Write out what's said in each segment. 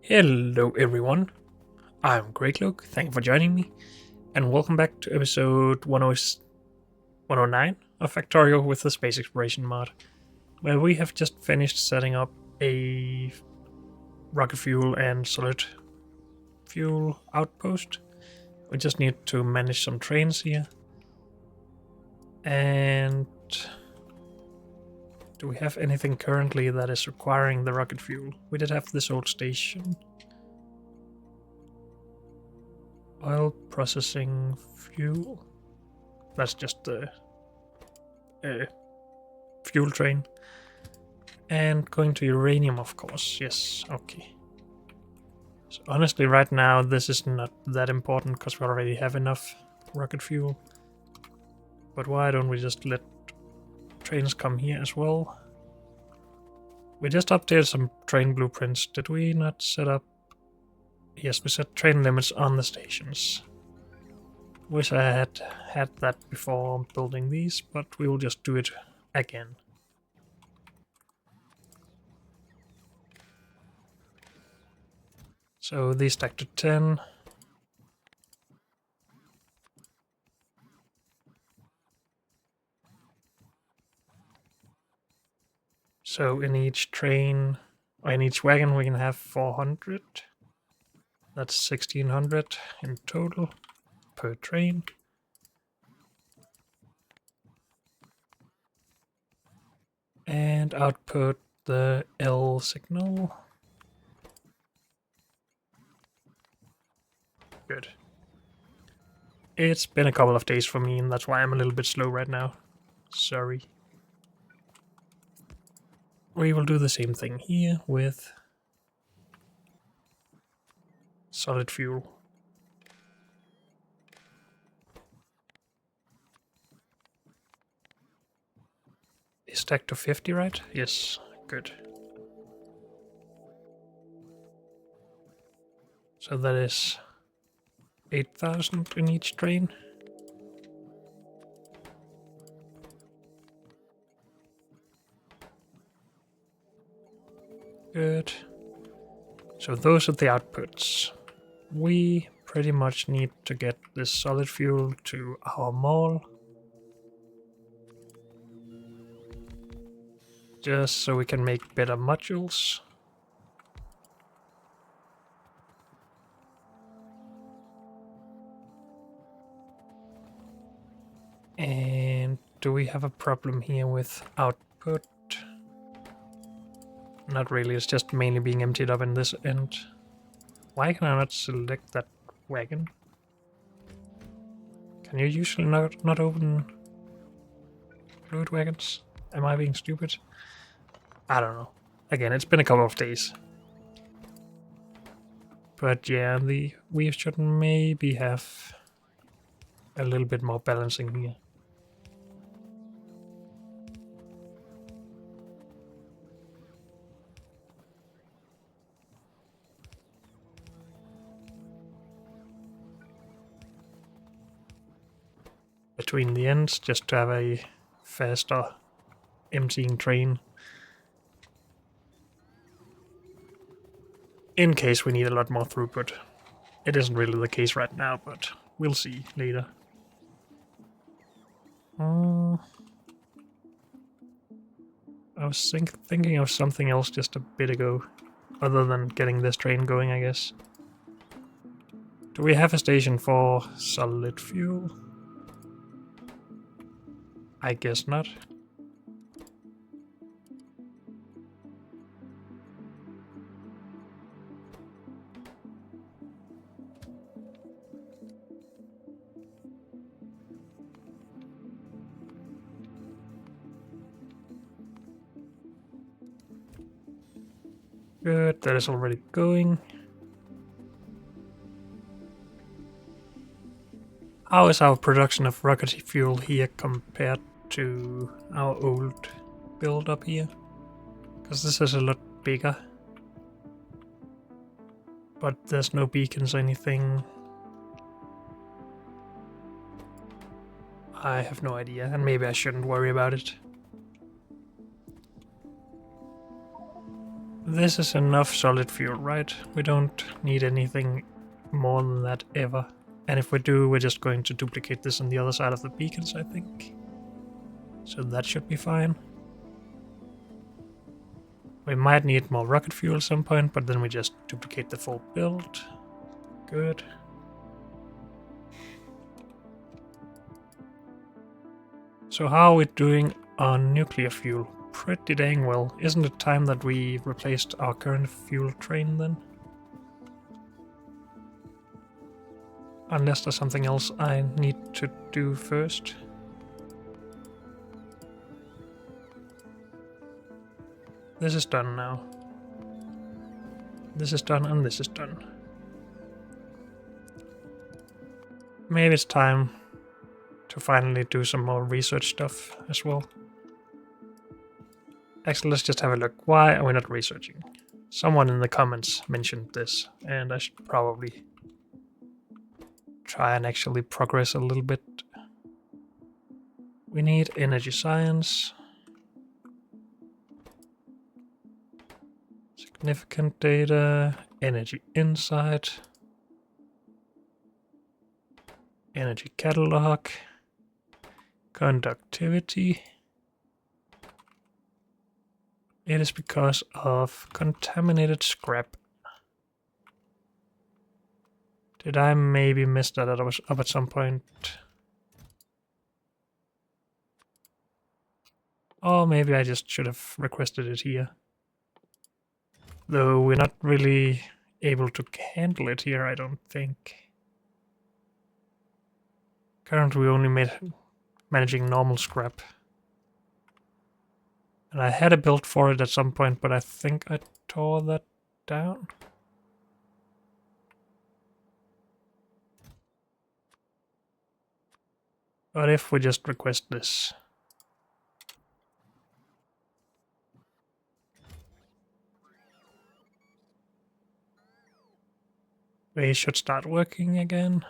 Hello everyone, I'm Greycloak, thank you for joining me, and welcome back to episode 109 of Factorio with the Space Exploration mod, where we have just finished setting up a rocket fuel and solid fuel outpost. We just need to manage some trains here. And do we have anything currently that is requiring the rocket fuel? We did have this old station. Oil processing fuel. That's just the fuel train. And going to uranium, of course. Yes, okay. So honestly, right now, this is not that important because we already have enough rocket fuel. But why don't we just let trains come here as well? We just updated some train blueprints. Did we not set up? Yes, we set train limits on the stations. Wish I had that before building these, but we will just do it again. So these stack to 10. So in each train, or in each wagon, we can have 400. That's 1600 in total per train. And output the L signal. Good. It's been a couple of days for me, and that's why I'm a little bit slow right now. Sorry. We will do the same thing here with solid fuel. Is stacked to 50, right? Yes, good. So that is 8,000 in each train. Good. So those are the outputs. We pretty much need to get this solid fuel to our mall. Just so we can make better modules. And do we have a problem here with output? Not really, it's just mainly being emptied up in this end. Why can I not select that wagon? Can you usually not open fluid wagons? Am I being stupid? I don't know. Again, it's been a couple of days. But yeah, we should maybe have a little bit more balancing here. Between the ends, just to have a faster emptying train. In case we need a lot more throughput. It isn't really the case right now, but we'll see later. I was thinking of something else just a bit ago, other than getting this train going, I guess. Do we have a station for solid fuel? I guess not. Good, that is already going. How is our production of rocket fuel here compared to our old build up here? Because this is a lot bigger. But there's no beacons or anything. I have no idea, and maybe I shouldn't worry about it. This is enough solid fuel, right? We don't need anything more than that ever. And if we do, we're just going to duplicate this on the other side of the beacons, I think. So that should be fine. We might need more rocket fuel at some point, but then we just duplicate the full build. Good. So how are we doing on nuclear fuel? Pretty dang well. Isn't it time that we replaced our current fuel train then? Unless there's something else I need to do first. This is done now. This is done and this is done. Maybe it's time to finally do some more research stuff as well. Actually, let's just have a look. Why are we not researching? Someone in the comments mentioned this, and I should probably try and actually progress a little bit. We need energy science. Significant data. Energy insight. Energy catalog. Conductivity. It is because of contaminated scrap. Did I maybe miss that up at some point? Or maybe I just should have requested it here. Though we're not really able to handle it here, I don't think. Currently we're only managing normal scrap. And I had a build for it at some point, but I think I tore that down. But if we just request this. We should start working again.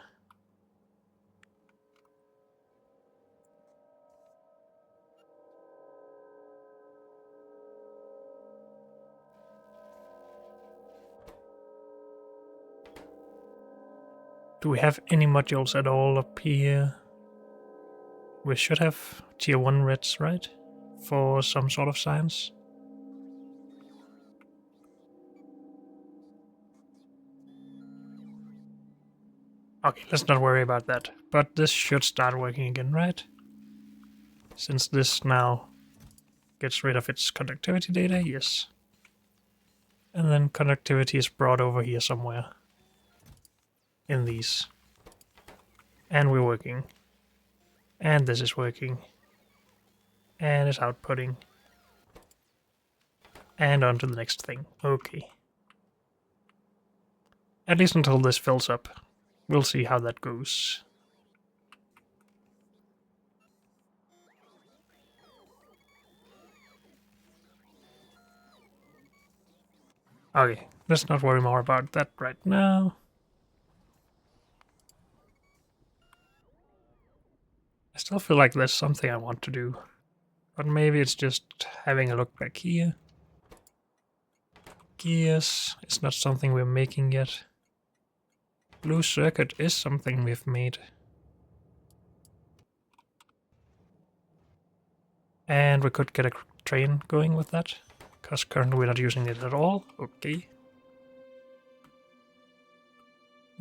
Do we have any modules at all up here? We should have tier 1 reds, right? For some sort of science. Okay, let's not worry about that. But this should start working again, right? Since this now gets rid of its conductivity data, yes. And then conductivity is brought over here somewhere. In these. And we're working. And this is working. And it's outputting. And on to the next thing. Okay. At least until this fills up. We'll see how that goes. Okay, let's not worry more about that right now. I still feel like there's something I want to do. But maybe it's just having a look back here. Gears is not something we're making yet. Blue circuit is something we've made. And we could get a train going with that. Because currently we're not using it at all. Okay.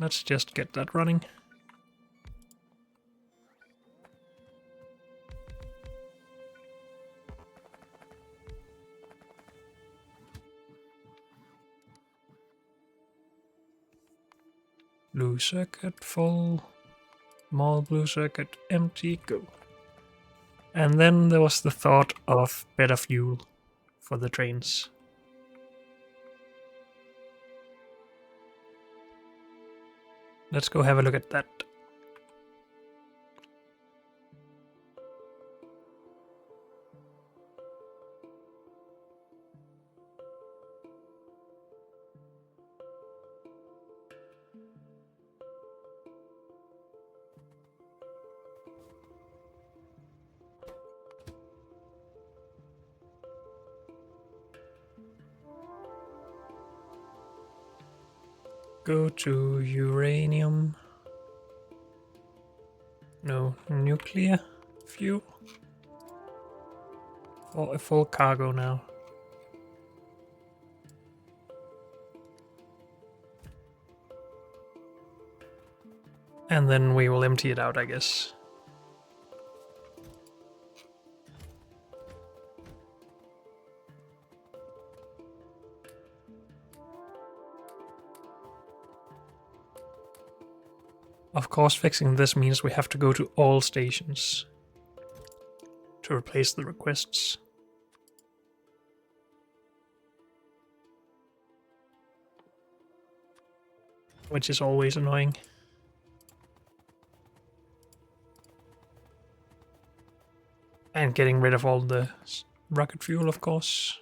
Let's just get that running. Blue circuit full. More blue circuit empty, go. And then there was the thought of better fuel for the trains. Let's go have a look at that. Go to uranium. No, nuclear fuel. For a full cargo now. And then we will empty it out, I guess. Of course, fixing this means we have to go to all stations to replace the requests. Which is always annoying. And getting rid of all the rocket fuel, of course.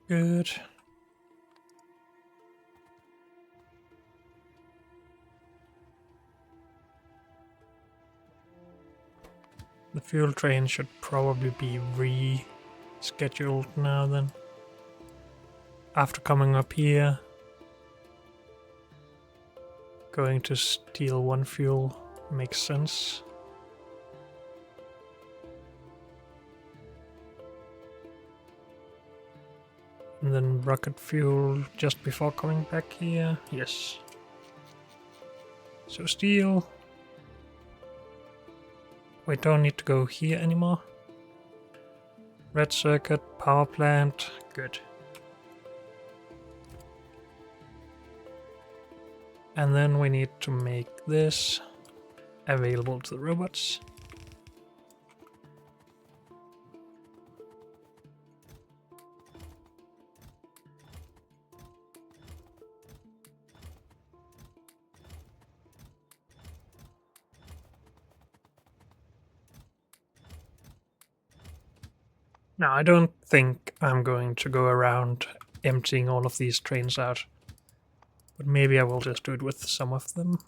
Good. The fuel train should probably be rescheduled now then. After coming up here, going to steal one fuel makes sense. And then rocket fuel just before coming back here. Yes. So steel. We don't need to go here anymore. Red circuit, power plant. Good. And then we need to make this available to the robots. Now, I don't think I'm going to go around emptying all of these trains out. But maybe I will just do it with some of them.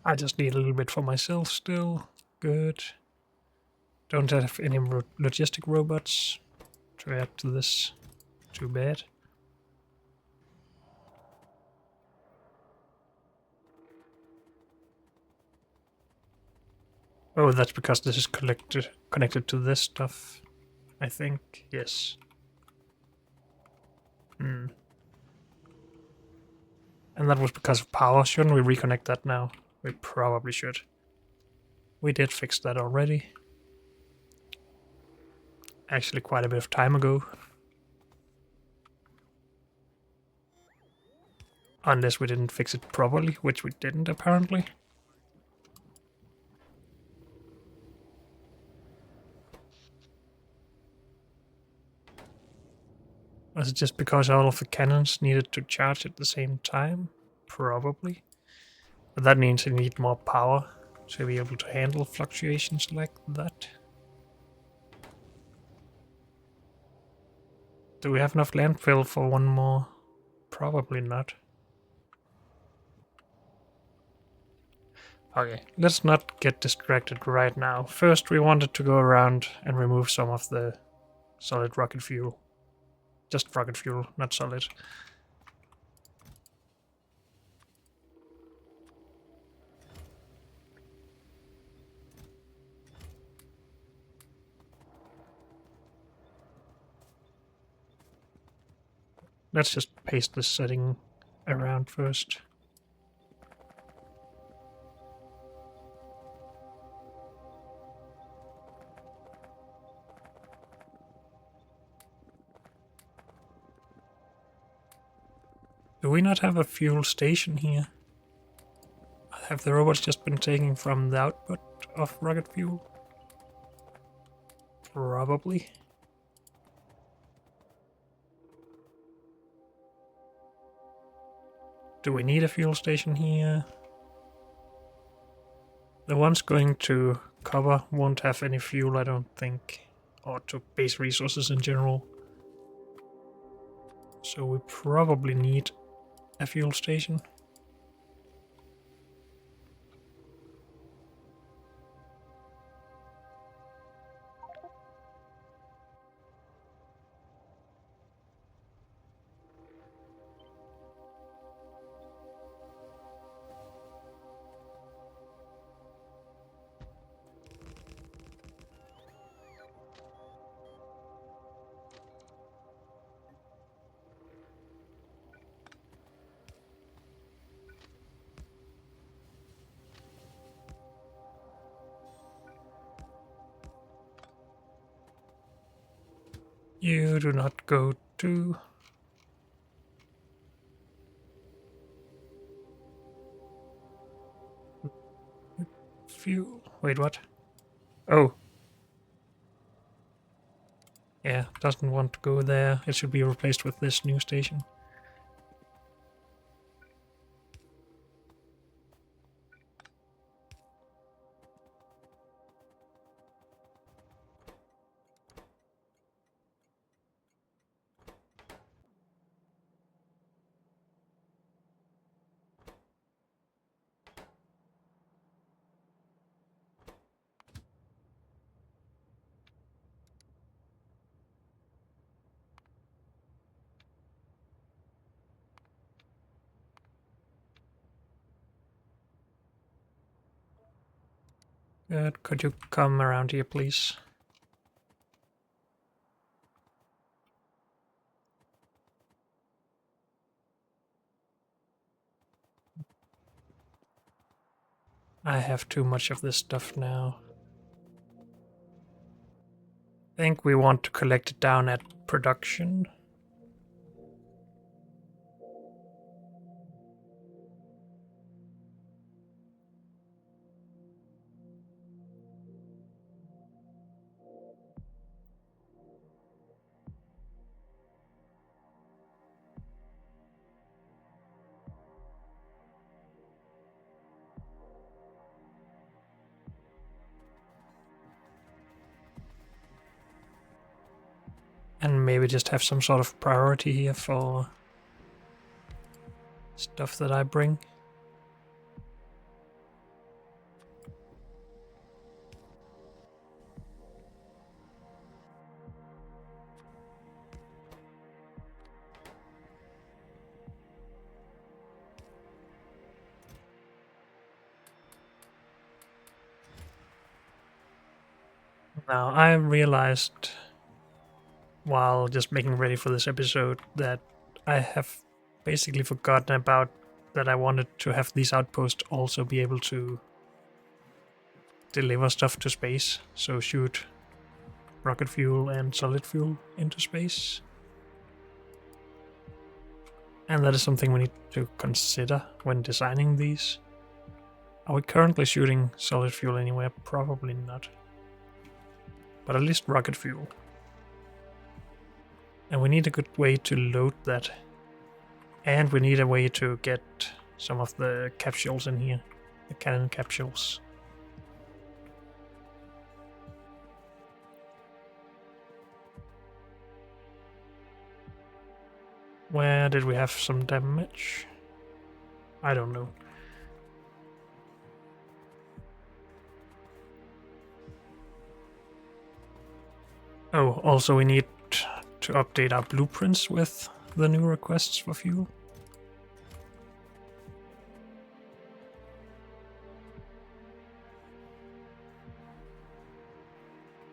I just need a little bit for myself still. Good. Don't have any logistic robots to add to this. Too bad. Oh, that's because this is connected to this stuff, I think. Yes. And that was because of power. Shouldn't we reconnect that now? We probably should. We did fix that already. Actually quite a bit of time ago. Unless we didn't fix it properly, which we didn't apparently. Was it just because all of the cannons needed to charge at the same time? Probably. But that means you need more power to be able to handle fluctuations like that. Do we have enough landfill for one more? Probably not. Okay, let's not get distracted right now. First, we wanted to go around and remove some of the solid rocket fuel. Just rocket fuel, not solid. Let's just paste this setting around first. Do we not have a fuel station here? Have the robots just been taking from the output of rocket fuel? Probably. Do we need a fuel station here? The ones going to cover won't have any fuel, I don't think. Or to base resources in general. So we probably need a fuel station. You do not go to... fuel. Wait, what? Oh. Yeah, doesn't want to go there. It should be replaced with this new station. Good. Could you come around here, please? I have too much of this stuff now. I think we want to collect it down at production. And maybe just have some sort of priority here for stuff that I bring. Now, I realized while just making ready for this episode that I have basically forgotten about that I wanted to have these outposts also be able to deliver stuff to space. So shoot rocket fuel and solid fuel into space. And that is something we need to consider when designing these. Are we currently shooting solid fuel anywhere? Probably not. But at least rocket fuel. And we need a good way to load that. And we need a way to get some of the capsules in here. The cannon capsules. Where did we have some damage? I don't know. Oh, also we need to update our blueprints with the new requests for fuel.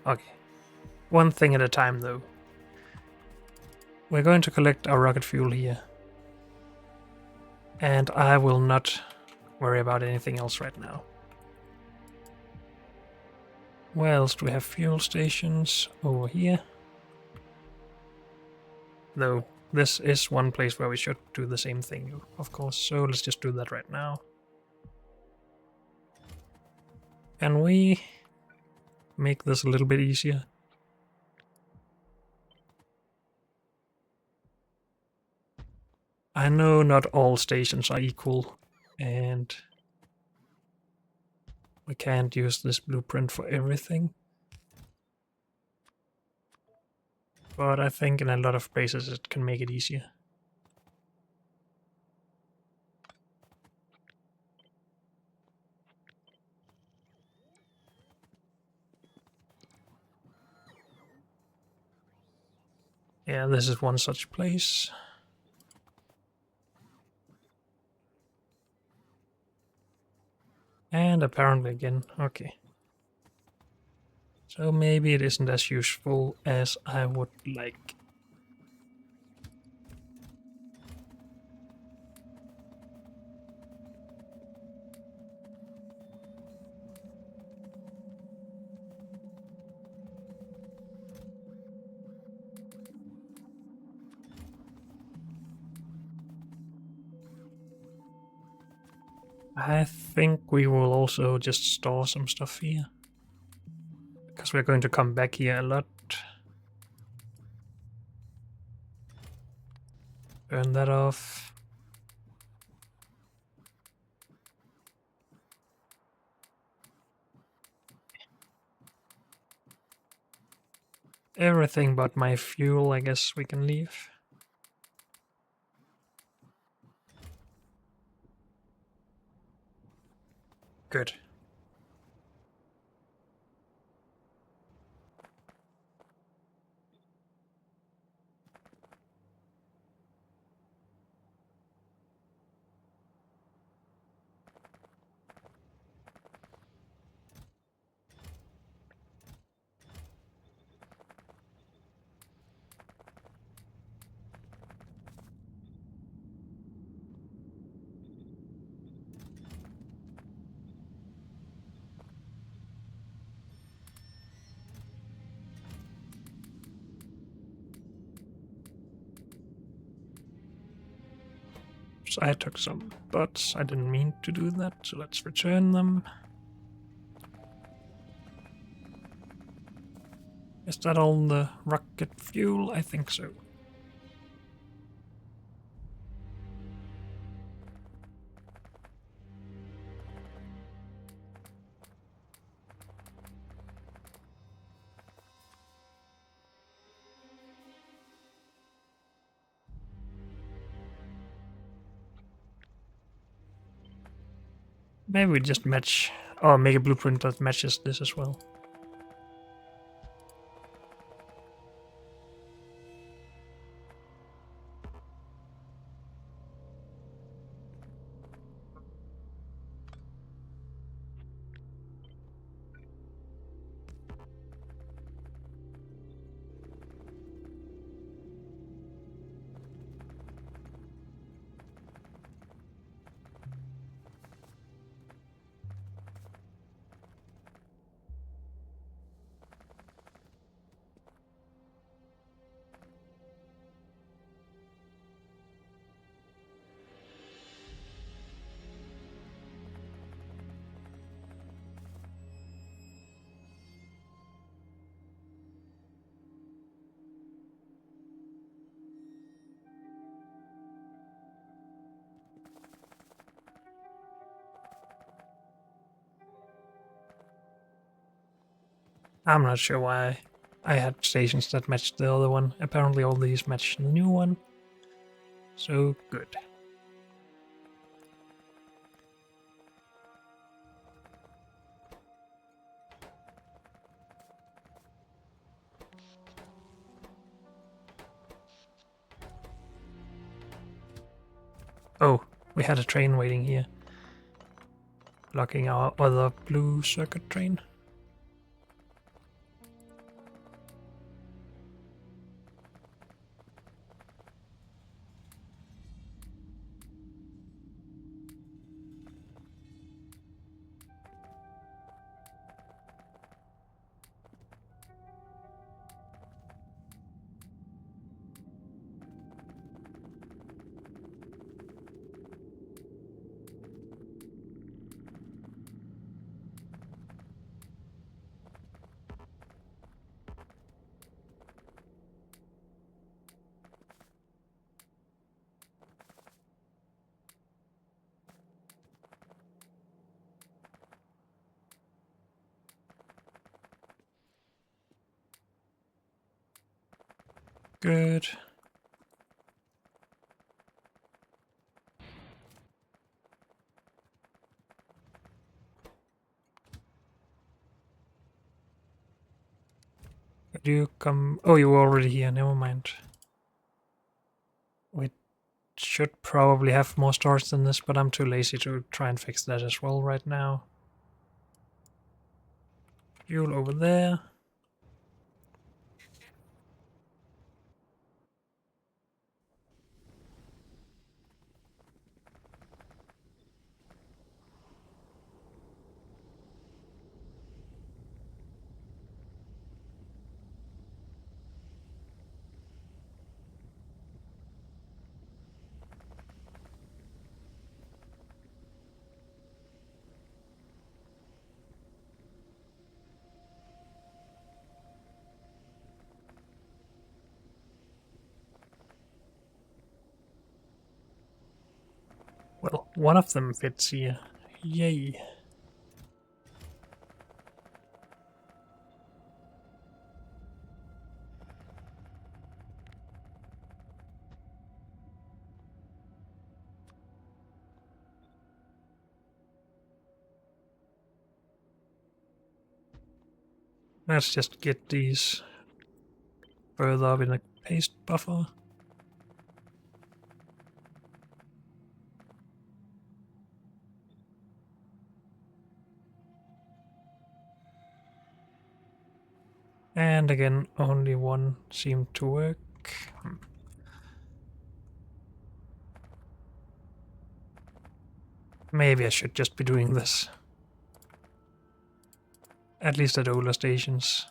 Okay. One thing at a time, though. We're going to collect our rocket fuel here. And I will not worry about anything else right now. Where else do we have fuel stations? Over here. Though this is one place where we should do the same thing, of course. So let's just do that right now. Can we make this a little bit easier? I know not all stations are equal, and we can't use this blueprint for everything. But I think in a lot of places it can make it easier. Yeah, this is one such place. And apparently again, okay. So maybe it isn't as useful as I would like. I think we will also just store some stuff here. Because we're going to come back here a lot. Turn that off. Everything but my fuel, I guess we can leave. Good. So I took some bots. I didn't mean to do that, so let's return them. Is that all the rocket fuel? I think so. Maybe we just match, or make a blueprint that matches this as well. I'm not sure why I had stations that matched the other one. Apparently all these match the new one. So good. Oh, we had a train waiting here. Blocking our other blue circuit train. Good. Could you come? Oh, you were already here. Never mind. We should probably have more storage than this, but I'm too lazy to try and fix that as well right now. Fuel over there. Well, one of them fits here. Yay. Let's just get these further up in the paste buffer. And again, only one seemed to work. Maybe I should just be doing this. At least at older stations.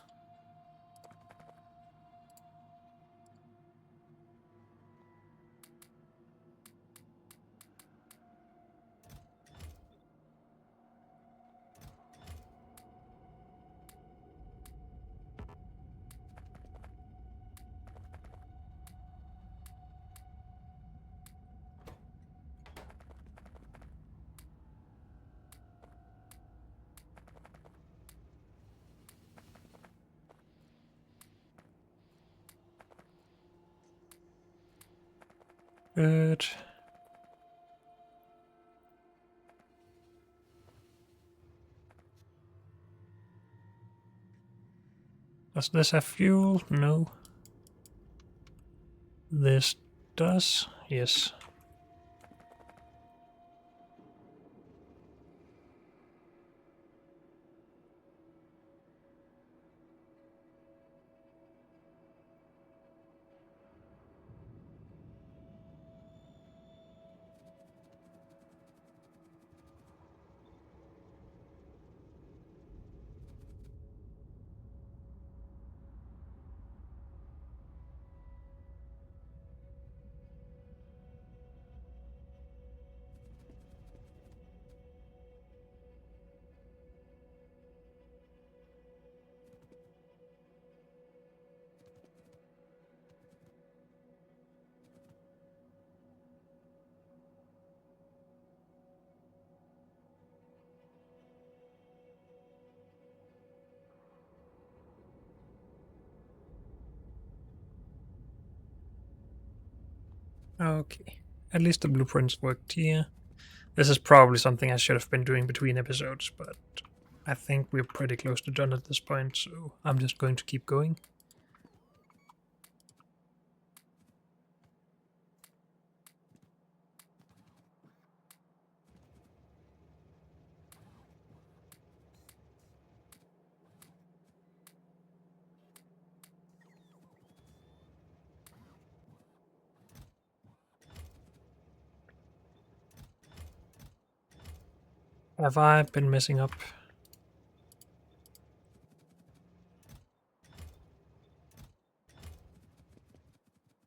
Good. Does this have fuel? No. This does? Yes. Okay. At least the blueprints worked here. This is probably something I should have been doing between episodes, but I think we're pretty close to done at this point, so I'm just going to keep going. Have I been messing up?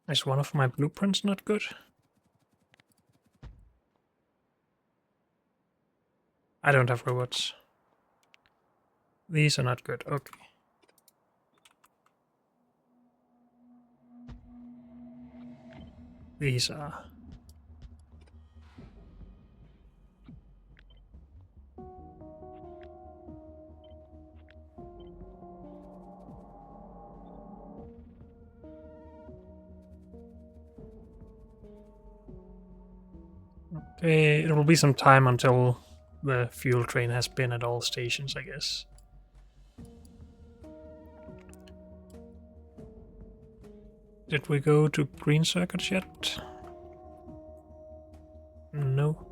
Is one of my blueprints not good? I don't have robots. These are not good, okay. These are. Okay, it will be some time until the fuel train has been at all stations, I guess. Did we go to green circuits yet? No.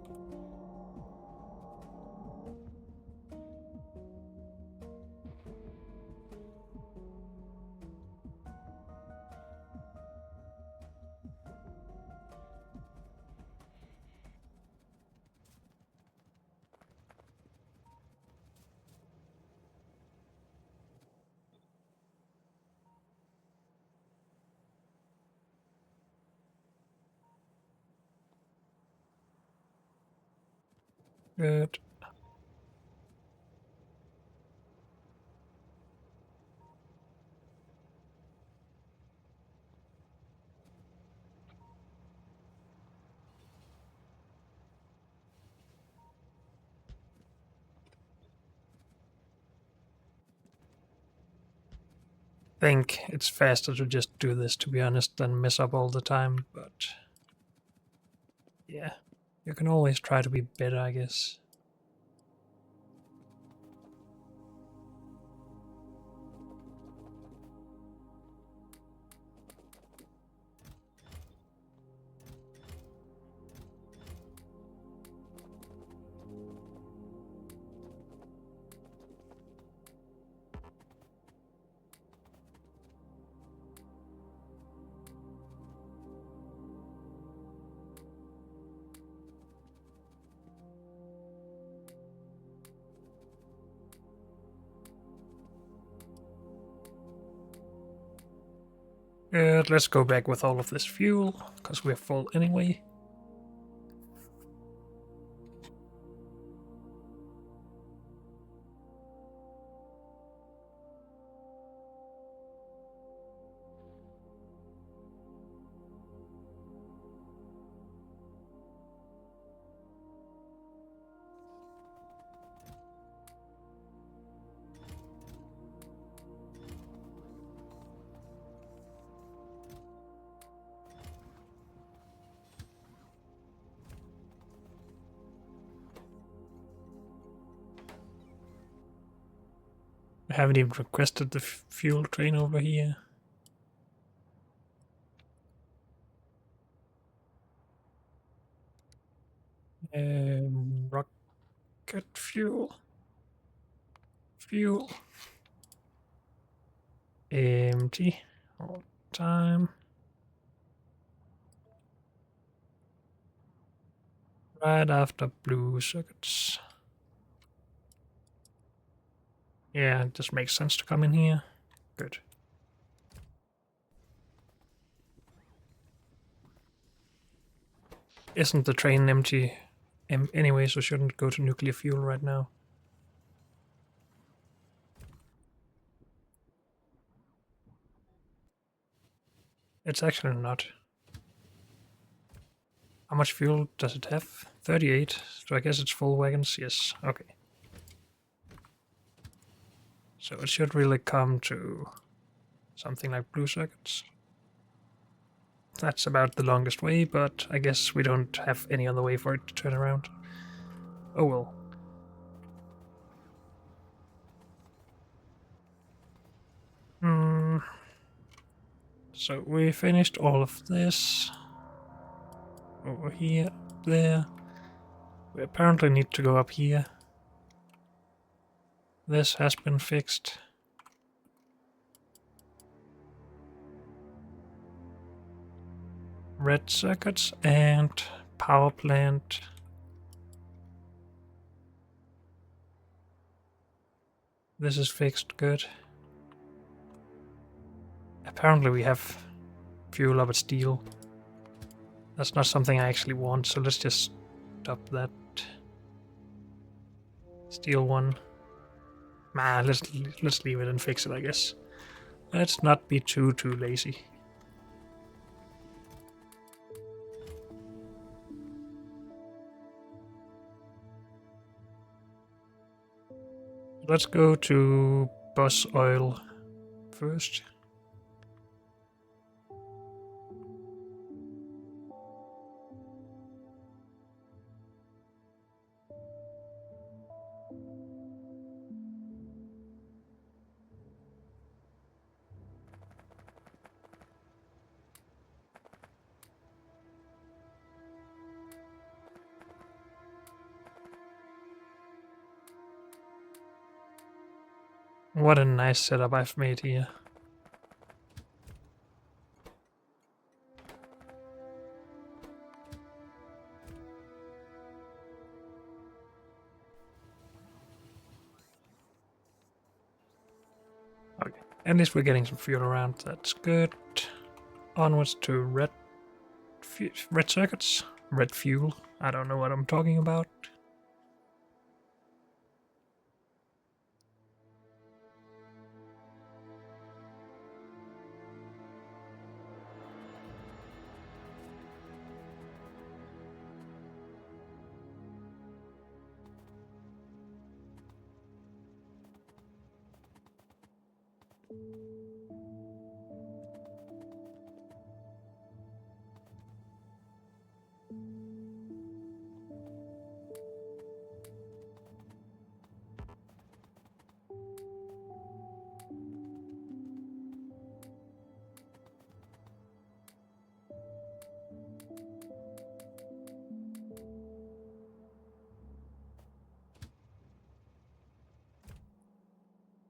Good. Think it's faster to just do this, to be honest, than mess up all the time, but yeah, you can always try to be better, I guess. Good, let's go back with all of this fuel, because we're full anyway. I haven't even requested the fuel train over here. Rocket fuel. Fuel. Empty all the time. Right after blue circuits. Yeah, it just makes sense to come in here. Good. Isn't the train empty anyway, so shouldn't go to nuclear fuel right now? It's actually not. How much fuel does it have? 38. So I guess it's full wagons. Yes. Okay. So it should really come to something like blue circuits. That's about the longest way, but I guess we don't have any other way for it to turn around. Oh well. So we finished all of this. Over here, up there. We apparently need to go up here. This has been fixed. Red circuits and power plant. This is fixed, good. Apparently we have fuel up at steel. That's not something I actually want, so let's just stop that. Steel one. Nah, let's leave it and fix it, I guess. Let's not be too lazy. Let's go to bus oil first. What a nice setup I've made here. Okay, at least we're getting some fuel around, that's good. Onwards to red circuits, red fuel. I don't know what I'm talking about.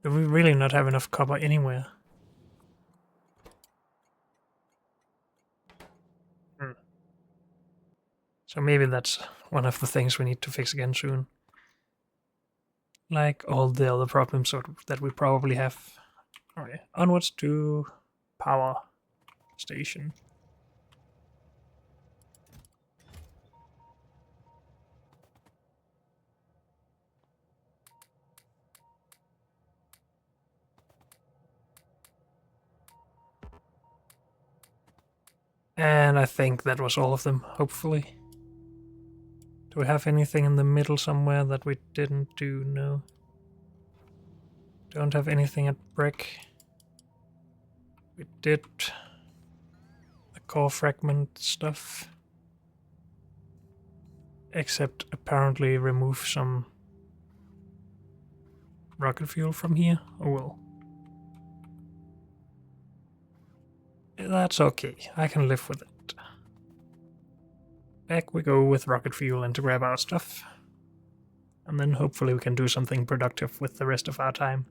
Do we really not have enough copper anywhere? So maybe that's one of the things we need to fix again soon. Like all the other problems that we probably have. Okay, onwards to power station. And I think that was all of them, hopefully. Do we have anything in the middle somewhere that we didn't do? No. Don't have anything at brick. We did the core fragment stuff. Except apparently remove some rocket fuel from here. Oh well. That's okay, I can live with it. Back we go with rocket fuel and to grab our stuff. And then hopefully we can do something productive with the rest of our time.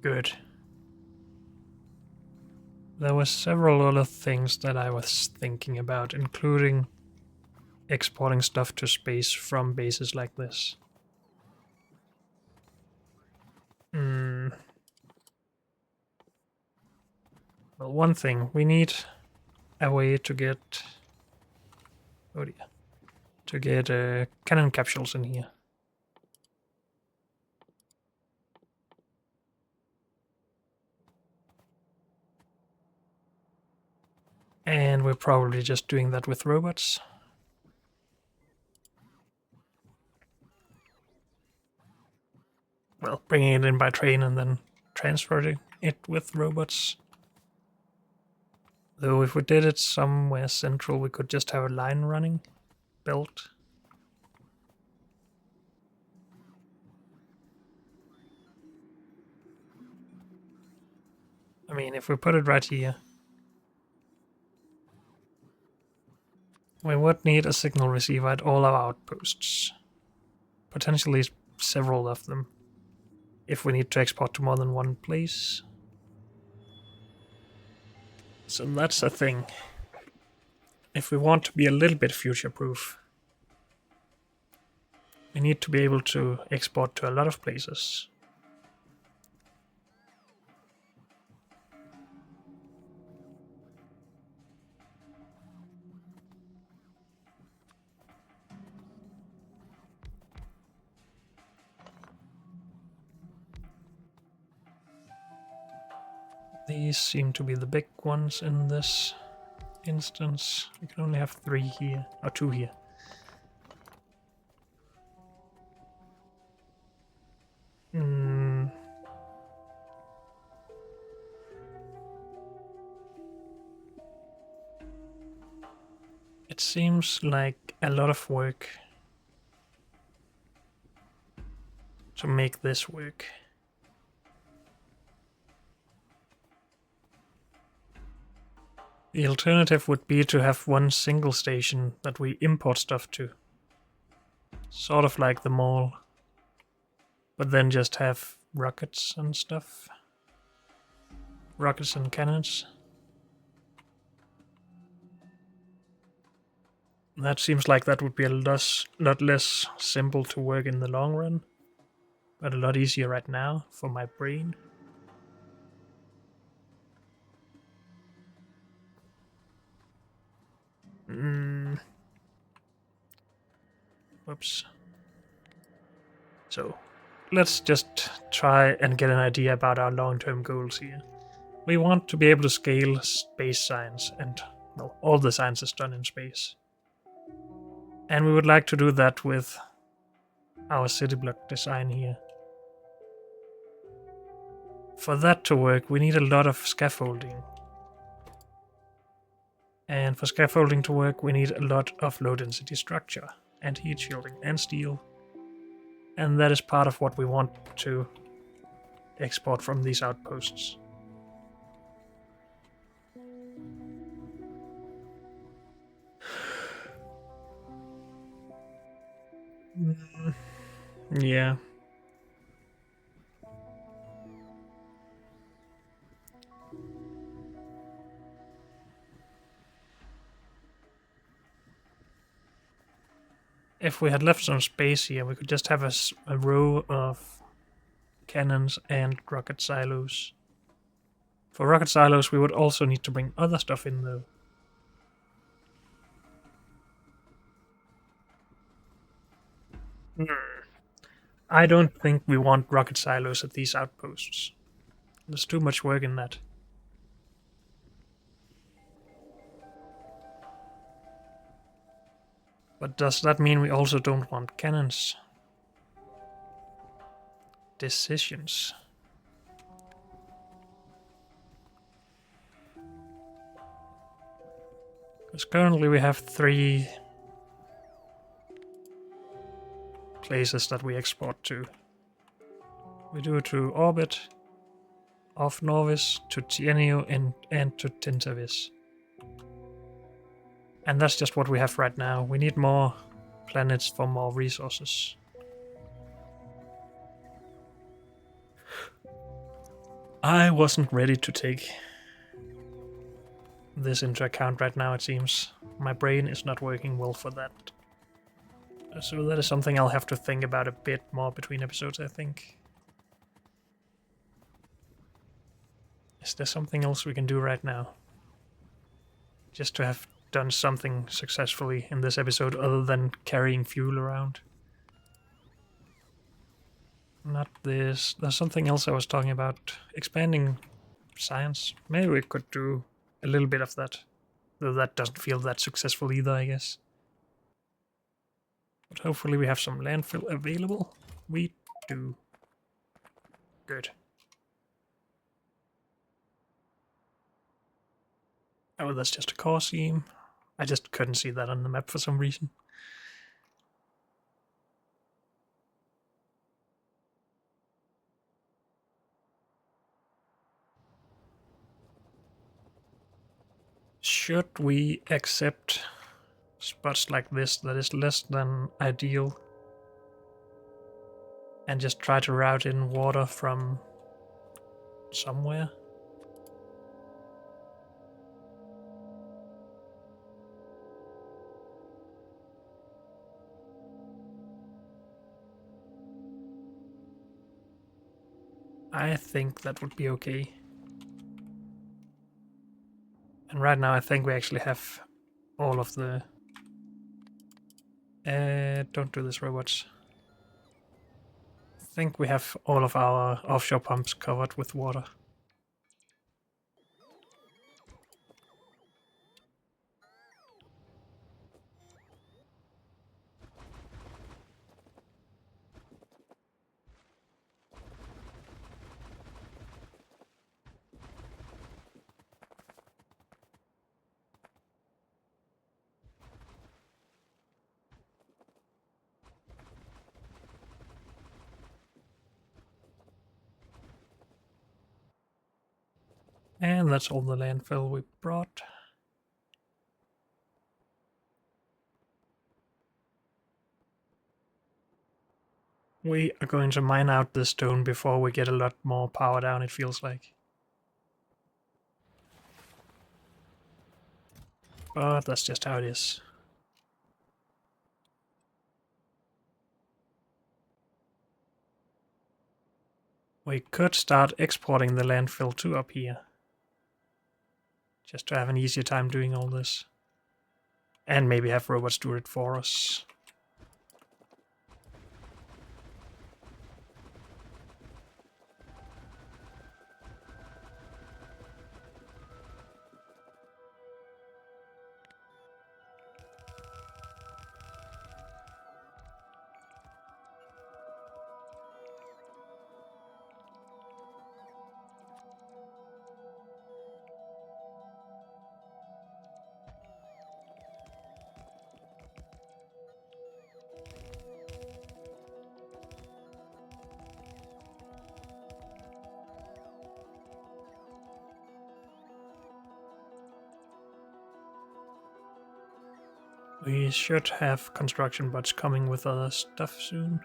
Good. There were several other things that I was thinking about, including exporting stuff to space from bases like this. Well, one thing, we need a way to get... Oh dear. To get cannon capsules in here. And we're probably just doing that with robots. Well, bringing it in by train and then transferring it with robots. Though if we did it somewhere central, we could just have a line running, built. I mean, if we put it right here, we would need a signal receiver at all our outposts. Potentially several of them, if we need to export to more than one place. So that's a thing. If we want to be a little bit future-proof, we need to be able to export to a lot of places. These seem to be the big ones in this instance. We can only have 3 here, or 2 here. It seems like a lot of work to make this work. The alternative would be to have one single station that we import stuff to. Sort of like the mall. But then just have rockets and stuff. Rockets and cannons. That seems like that would be a lot less simple to work in the long run. But a lot easier right now for my brain. Whoops. So, let's just try and get an idea about our long-term goals here. We want to be able to scale space science and, well, all the science is done in space. And we would like to do that with our city block design here. For that to work, we need a lot of scaffolding. And for scaffolding to work, we need a lot of low-density structure, and heat shielding, and steel. And that is part of what we want to export from these outposts. Yeah. If we had left some space here, we could just have a row of cannons and rocket silos. For rocket silos, we would also need to bring other stuff in, though. I don't think we want rocket silos at these outposts. There's too much work in that. But does that mean we also don't want cannons? Decisions. Because currently we have 3 places that we export to. We do it to Orbit, off Norvis, to Tienio, and to Tintavis. And that's just what we have right now. We need more planets for more resources. I wasn't ready to take this into account right now, it seems. My brain is not working well for that. So that is something I'll have to think about a bit more between episodes, I think. Is there something else we can do right now? Just to have done something successfully in this episode other than carrying fuel around. Not this. There's something else I was talking about. Expanding science. Maybe we could do a little bit of that. Though that doesn't feel that successful either, I guess. But hopefully we have some landfill available. We do. Good. Oh, that's just a core seam. I just couldn't see that on the map for some reason. Should we accept spots like this that is less than ideal and just try to route in water from somewhere? I think that would be okay. And right now I think we actually have all of the... don't do this, robots. I think we have all of our offshore pumps covered with water. And that's all the landfill we brought. We are going to mine out the stone before we get a lot more power down, it feels like. But that's just how it is. We could start exporting the landfill too up here. Just to have an easier time doing all this. And maybe have robots do it for us. We should have construction bots coming with other stuff soon.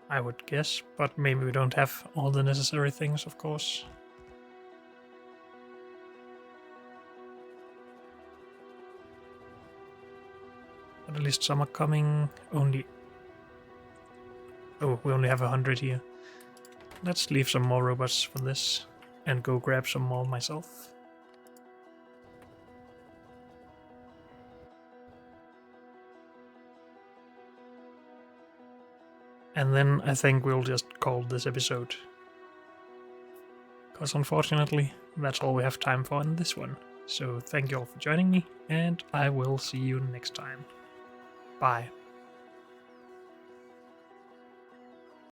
I would guess, but maybe we don't have all the necessary things, of course. But at least some are coming. Only... Oh, we only have 100 here. Let's leave some more robots for this and go grab some more myself. And then I think we'll just call this episode. Because unfortunately, that's all we have time for in this one. So thank you all for joining me, and I will see you next time. Bye.